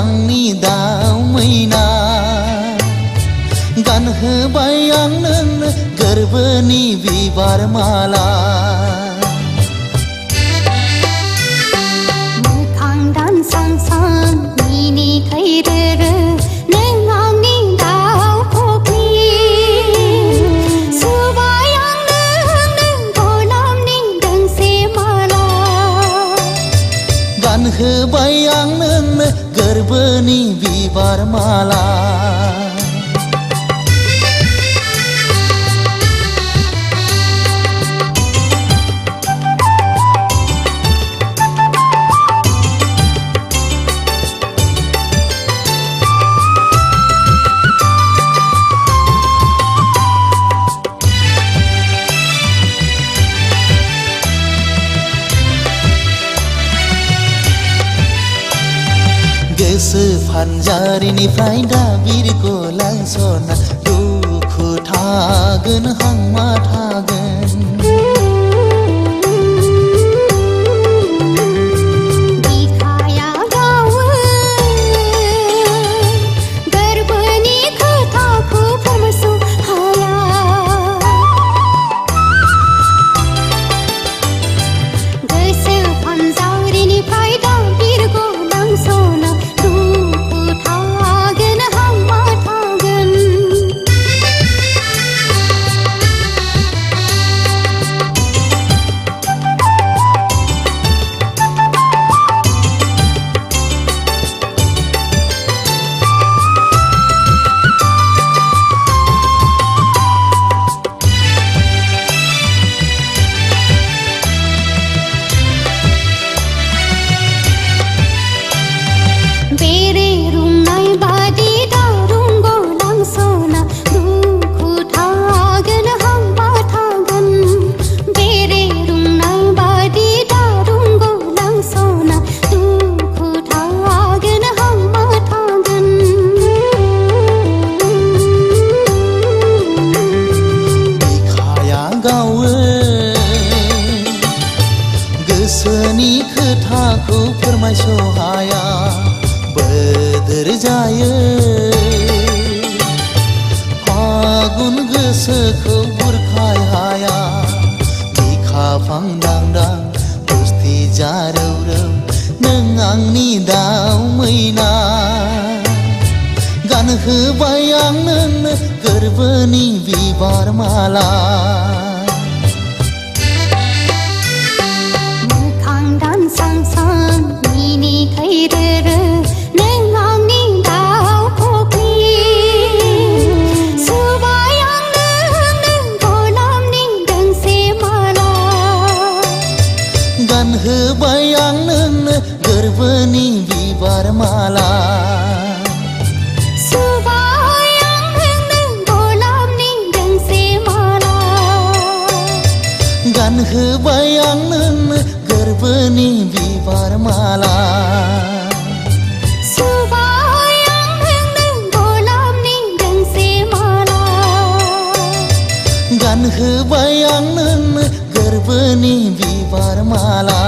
आंनि दाउ मैना गानहोबाय आं नोंनो गोरबोनि बिबार माला मोखां दानसां सां मिनिखाय रोरो नों आंनि दाउ खख्रि सुबाय आं नोंनो गलाबनि दोंसे माला गानहोबाय आं नोंनो गोरबोनि बिबार माला गोसो फानजारिनिफ्राय दा बिरगलां सना दुखु थागोन हांमा थागोन बिखाया गावो गोरबोनि खोथाखौ फोरमायस' हाया गोसो फानजारिनिफ्राय दा बिरगलां सना बेरे रुंनाय बादि दारुं गलां सना दुखु थागोन हांमा थागोन बेरे रुंनाय बादि दारुं गलां सना दुखु थागोन हांमा थागोन बिखाया गावो गोसोनि खोथाखौ फोरमायस' हाया बोदोर जायो फागुन गोसोखौ बुरखाय हाया बिखा फांदांदां गुस्थि जारौरौ नों आंनि दाउ मैना गानहोबाय आं नोंनो गोरबोनि बिबार माला मोखां दानसां सां मिनिखाय रोरो नों आंनि दाउ खख्रि सुबाय आं नोंनो गलाबनि दोंसे माला गानहोबाय आं नोंनो गोरबोनि बिबार माला सुबाय आं नोंनो गलाबनि दोंसे माला गानहोबाय आं नोंनो गोरबोनि बिबार माला सुबाय आं नोंनो गलाबनि दोंसे माला गानहोबाय आं नोंनो गोरबोनि बिबार माला